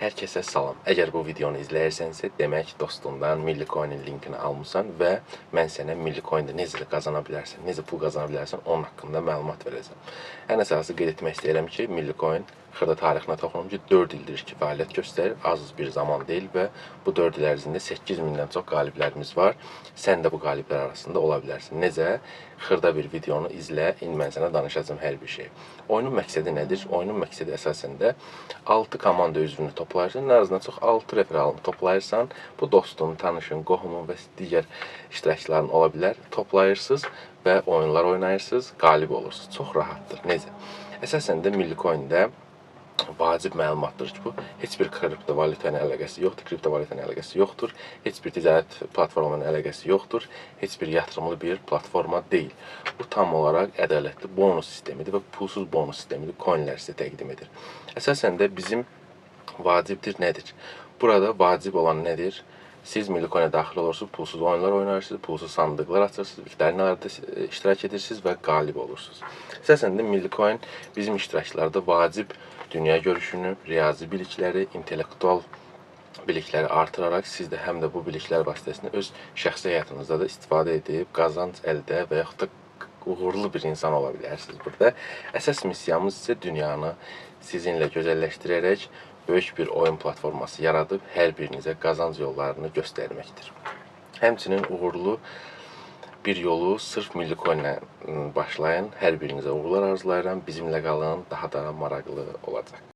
Hər kəsə salam. Əgər bu videonu izləyirsənsə, demək dostundan Milli Coin-in linkini almısan və mən sənə Milli Coin-də necə qazana bilərsən, necə pul qazana bilərsən, onun haqqında məlumat verəcəm. Ən əsası qeyd etmək istəyirəm ki, Milli Coin xırda tarixinə toxunum ki, 4 ildir ki, fəaliyyət göstərir, az bir zaman deyil və bu 4 il ərzində 8000-dən çox qaliblərimiz var. Sən də bu qaliblər arasında ola bilərsən. Necə? Xırda bir videonu izlə, indi mən sənə danışacağım hər bir şey. Oyunun məqsədi nədir? Oyunun məqsədi əsasən 6 komanda üzvünü toplayırsan, ən azından çox 6 referalını toplayırsan, bu dostun, tanışın, qohumun və digər iştirakçıların ola bilər, toplayırsınız və oyunlar oynayırsınız, qalib olursunuz. Çox rahatdır. Necə? Əsasən də Milli Coin-də vacib məlumatdır ki, bu heç bir kriptovalyuta ilə əlaqəsi yoxdur, kriptovalyuta ilə əlaqəsi yoxdur, heç bir ticarət platforma ilə əlaqəsi yoxdur, heç bir yatırımlı bir platforma deyil. Bu tam olaraq ədalətli bonus sistemidir və pulsuz bonus sistemidir, coinlər sizə təqdim edir. Əsasən də bizim vacibdir nədir? Burada vacib olan nədir? Siz Milli Coin-ə daxil olursunuz, pulsuz oyunlar oynarsınız, pulsuz sandıqlar açırsınız, viktorinalarda iştirak edirsiniz və qalib olursunuz. Əsasən də Milli Coin bizim iştirakçılarda vacib dünya görüşünü, riyazi bilikləri, intellektual bilikləri artıraraq siz də həm də bu biliklər vasitəsilə öz şəxsi həyatınızda da istifadə edib qazanc əldə və yaxud da uğurlu bir insan ola bilərsiniz burada. Əsas missiyamız isə dünyanı sizinlə gözəlləşdirərək böyük bir oyun platforması yaradıb hər birinizə qazanc yollarını göstərməkdir. Həmçinin uğurlu bir yolu sırf Milli Coin-lə başlayın. Hər birinizə uğurlar arzulayıram. Bizimlə qalın, daha da maraqlı olacaq.